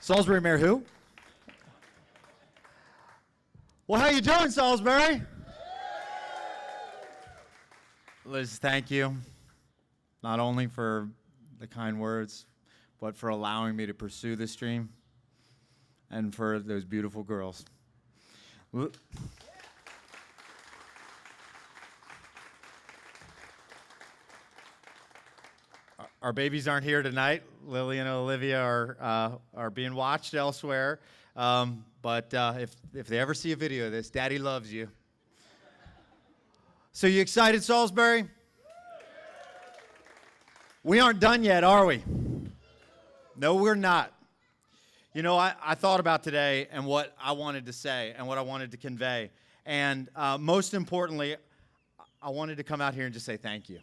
Salisbury Mayor who? Well, how you doing, Salisbury? Liz, thank you, not only for the kind words, but for allowing me to pursue this dream, and for those beautiful girls. Our babies aren't here tonight. Lily and Olivia are being watched elsewhere. But if they ever see a video of this, Daddy loves you. So you excited, Salisbury? We aren't done yet, are we? No, we're not. You know, I thought about today and what I wanted to say and what I wanted to convey. And most importantly, I wanted to come out here and just say thank you.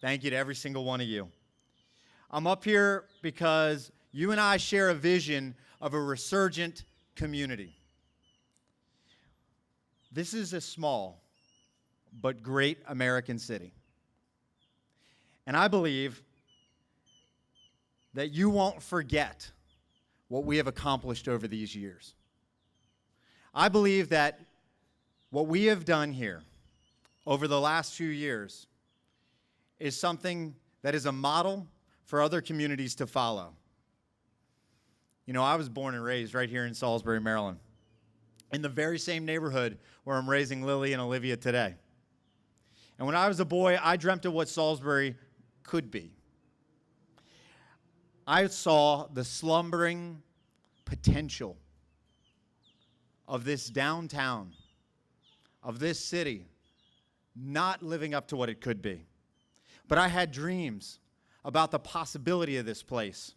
Thank you to every single one of you. I'm up here because you and I share a vision of a resurgent community. This is a small but great American city. And I believe that you won't forget what we have accomplished over these years. I believe that what we have done here over the last few years is something that is a model for other communities to follow. You know, I was born and raised right here in Salisbury, Maryland, in the very same neighborhood where I'm raising Lily and Olivia today. And when I was a boy, I dreamt of what Salisbury could be. I saw the slumbering potential of this downtown, of this city, not living up to what it could be. But I had dreams about the possibility of this place.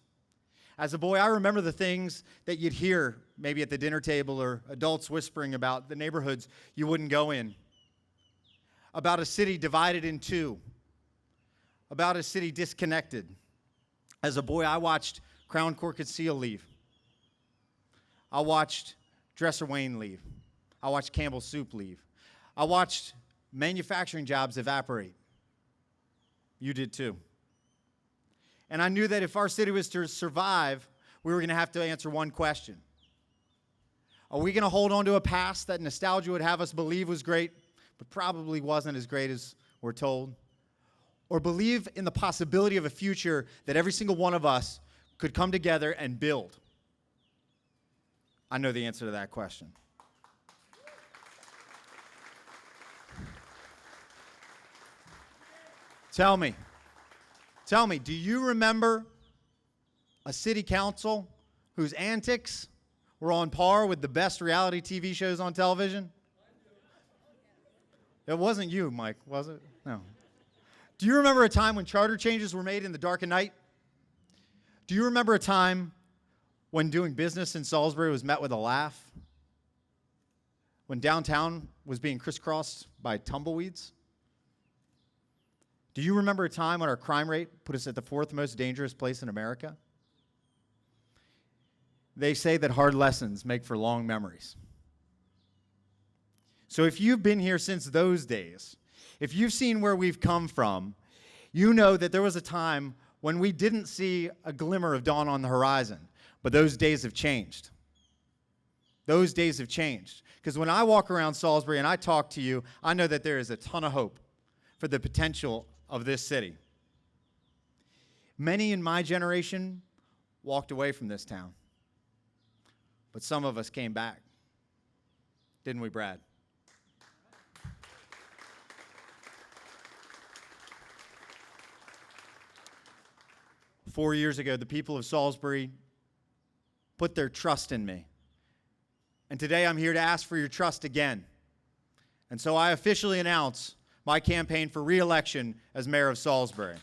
As a boy, I remember the things that you'd hear maybe at the dinner table or adults whispering about the neighborhoods you wouldn't go in, about a city divided in two, about a city disconnected. As a boy, I watched Crown Court Conceal leave. I watched Dresser Wayne leave. I watched Campbell Soup leave. I watched manufacturing jobs evaporate. You did too. And I knew that if our city was to survive, we were going to have to answer one question. Are we going to hold on to a past that nostalgia would have us believe was great, but probably wasn't as great as we're told? Or believe in the possibility of a future that every single one of us could come together and build? I know the answer to that question. Tell me, do you remember a city council whose antics were on par with the best reality TV shows on television? It wasn't you, Mike, was it? No. Do you remember a time when charter changes were made in the dark of night? Do you remember a time when doing business in Salisbury was met with a laugh? When downtown was being crisscrossed by tumbleweeds? Do you remember a time when our crime rate put us at the 4th most dangerous place in America? They say that hard lessons make for long memories. So if you've been here since those days, if you've seen where we've come from, you know that there was a time when we didn't see a glimmer of dawn on the horizon, but those days have changed. Those days have changed. Because when I walk around Salisbury and I talk to you, I know that there is a ton of hope for the potential of this city. Many in my generation walked away from this town, but some of us came back. Didn't we, Brad? Four years ago, the people of Salisbury put their trust in me. And today I'm here to ask for your trust again. And so I officially announce my campaign for re-election as mayor of Salisbury.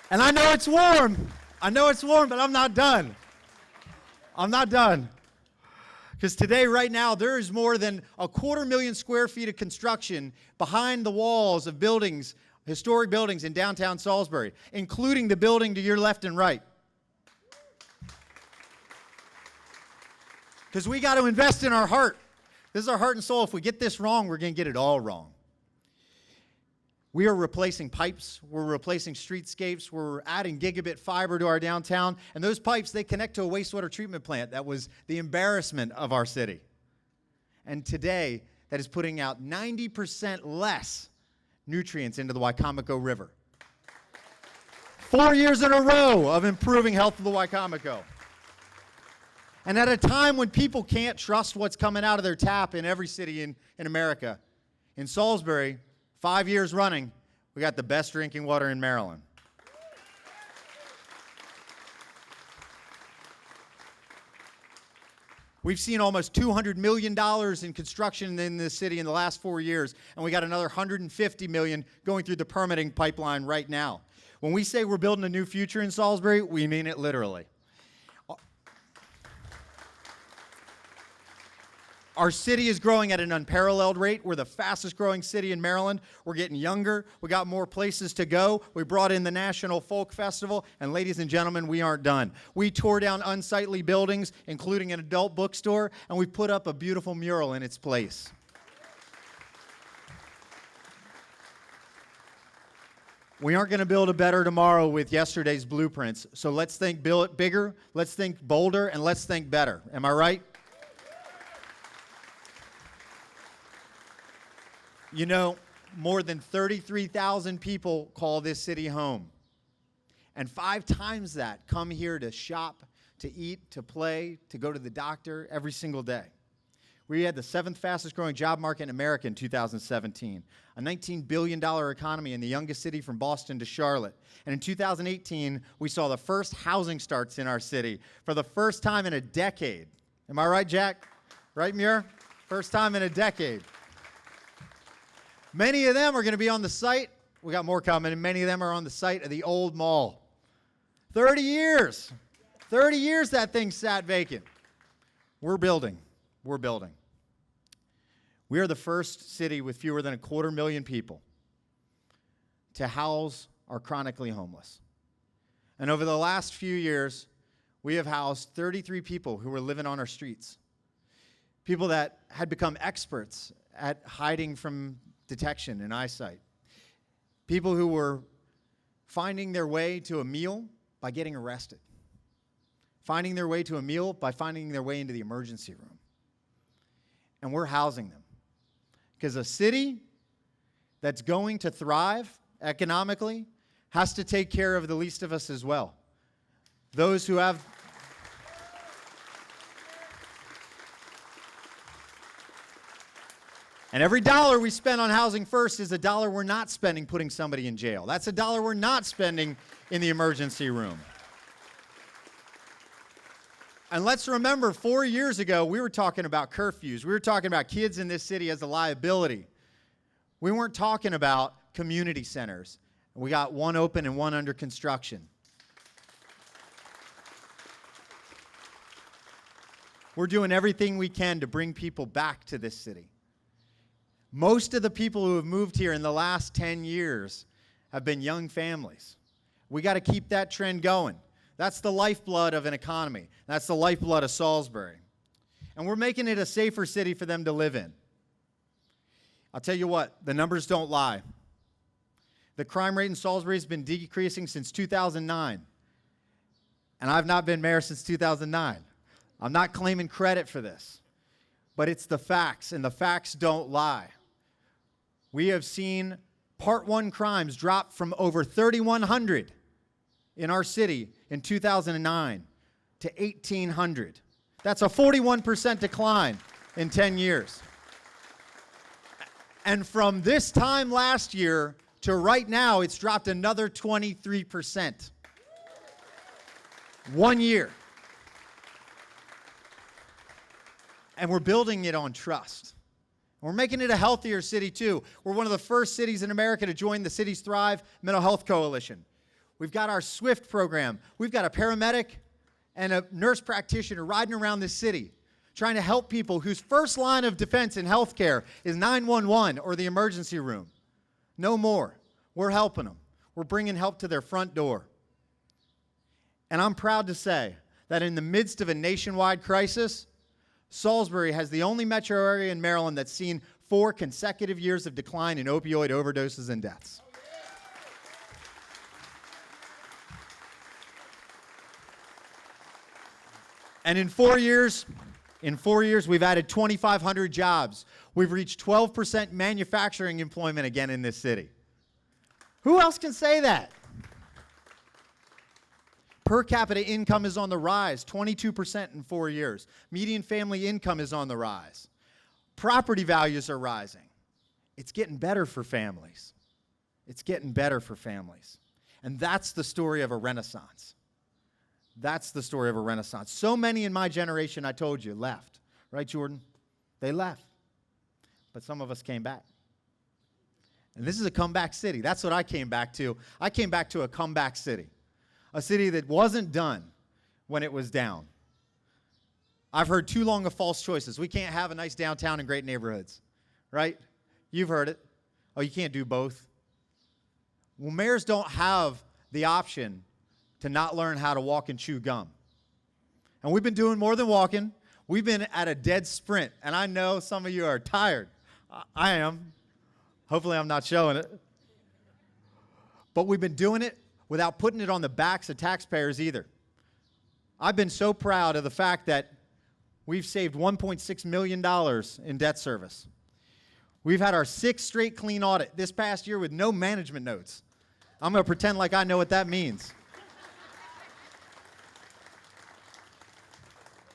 And I know it's warm. But I'm not done. I'm not done. Because today, right now, there is more than 250,000 square feet of construction behind the walls of buildings, historic buildings in downtown Salisbury, including the building to your left and right. Because we got to invest in our heart. This is our heart and soul. If we get this wrong, we're going to get it all wrong. We are replacing pipes, we're replacing streetscapes, we're adding gigabit fiber to our downtown, and those pipes, they connect to a wastewater treatment plant that was the embarrassment of our city. And today, that is putting out 90% less nutrients into the Wicomico River. 4 years in a row of improving health of the Wicomico. And at a time when people can't trust what's coming out of their tap in every city in America, in Salisbury, 5 years running, we got the best drinking water in Maryland. We've seen almost $200 million in construction in this city in the last 4 years, and we got another $150 million going through the permitting pipeline right now. When we say we're building a new future in Salisbury, we mean it literally. Our city is growing at an unparalleled rate. We're the fastest growing city in Maryland. We're getting younger. We got more places to go. We brought in the National Folk Festival. And ladies and gentlemen, we aren't done. We tore down unsightly buildings, including an adult bookstore, and we put up a beautiful mural in its place. We aren't going to build a better tomorrow with yesterday's blueprints. So let's think bigger, let's think bolder, and let's think better. Am I right? You know, more than 33,000 people call this city home. And 5 times that come here to shop, to eat, to play, to go to the doctor every single day. We had the 7th fastest growing job market in America in 2017, a $19 billion economy in the youngest city from Boston to Charlotte. And in 2018, we saw the first housing starts in our city for the first time in a decade. Am I right, Jack? Right, Muir? First time in a decade. Many of them are going to be on the site. We got more coming, and many of them are on the site of the old mall. 30 years. 30 years that thing sat vacant. We're building. We're building. We are the first city with fewer than 250,000 people to house our chronically homeless. And over the last few years, we have housed 33 people who were living on our streets. People that had become experts at hiding from detection and eyesight. People who were finding their way to a meal by getting arrested. Finding their way to a meal by finding their way into the emergency room. And we're housing them. Because a city that's going to thrive economically has to take care of the least of us as well. Those who have And every dollar we spend on Housing First is a dollar we're not spending putting somebody in jail. That's a dollar we're not spending in the emergency room. And let's remember, 4 years ago, we were talking about curfews. We were talking about kids in this city as a liability. We weren't talking about community centers. We got one open and one under construction. We're doing everything we can to bring people back to this city. Most of the people who have moved here in the last 10 years have been young families. We got to keep that trend going. That's the lifeblood of an economy. That's the lifeblood of Salisbury. And we're making it a safer city for them to live in. I'll tell you what, the numbers don't lie. The crime rate in Salisbury has been decreasing since 2009. And I've not been mayor since 2009. I'm not claiming credit for this. But it's the facts, and the facts don't lie. We have seen Part 1 crimes drop from over 3,100 in our city in 2009 to 1,800. That's a 41% decline in 10 years. And from this time last year to right now, it's dropped another 23%. 1 year. And we're building it on trust. We're making it a healthier city, too. We're one of the first cities in America to join the Cities Thrive Mental Health Coalition. We've got our SWIFT program. We've got a paramedic and a nurse practitioner riding around this city trying to help people whose first line of defense in healthcare is 911 or the emergency room. No more. We're helping them. We're bringing help to their front door. And I'm proud to say that in the midst of a nationwide crisis, Salisbury has the only metro area in Maryland that's seen 4 consecutive years of decline in opioid overdoses and deaths. And in 4 years, we've added 2,500 jobs. We've reached 12% manufacturing employment again in this city. Who else can say that? Per capita income is on the rise, 22% in 4 years. Median family income is on the rise. Property values are rising. It's getting better for families. It's getting better for families. And that's the story of a renaissance. That's the story of a renaissance. So many in my generation, I told you, left. Right, Jordan? They left. But some of us came back. And this is a comeback city. That's what I came back to. I came back to a comeback city. A city that wasn't done when it was down. I've heard too long of false choices. We can't have a nice downtown and great neighborhoods. Right? You've heard it. Oh, you can't do both. Well, mayors don't have the option to not learn how to walk and chew gum. And we've been doing more than walking. We've been at a dead sprint. And I know some of you are tired. I am. Hopefully I'm not showing it. But we've been doing it without putting it on the backs of taxpayers either. I've been so proud of the fact that we've saved $1.6 million in debt service. We've had our 6th straight clean audit this past year with no management notes. I'm going to pretend like I know what that means.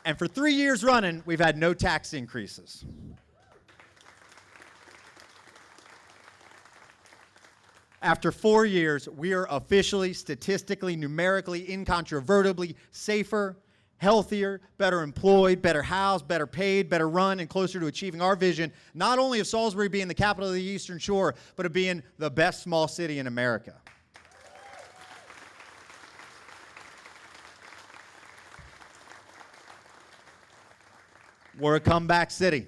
And for 3 years running, we've had no tax increases. After 4 years, we are officially, statistically, numerically, incontrovertibly safer, healthier, better employed, better housed, better paid, better run, and closer to achieving our vision, not only of Salisbury being the capital of the Eastern Shore, but of being the best small city in America. We're a comeback city.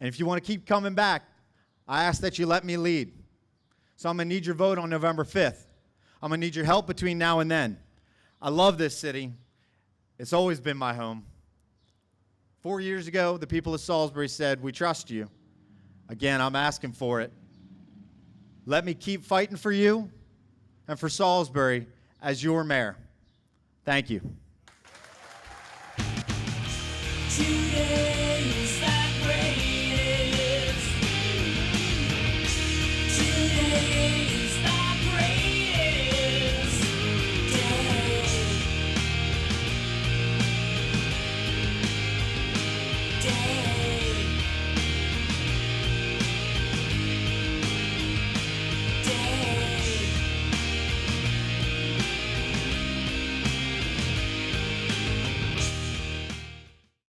And if you want to keep coming back, I ask that you let me lead. So I'm going to need your vote on November 5th. I'm going to need your help between now and then. I love this city. It's always been my home. 4 years ago, the people of Salisbury said, "We trust you." Again, I'm asking for it. Let me keep fighting for you and for Salisbury as your mayor. Thank you. Today.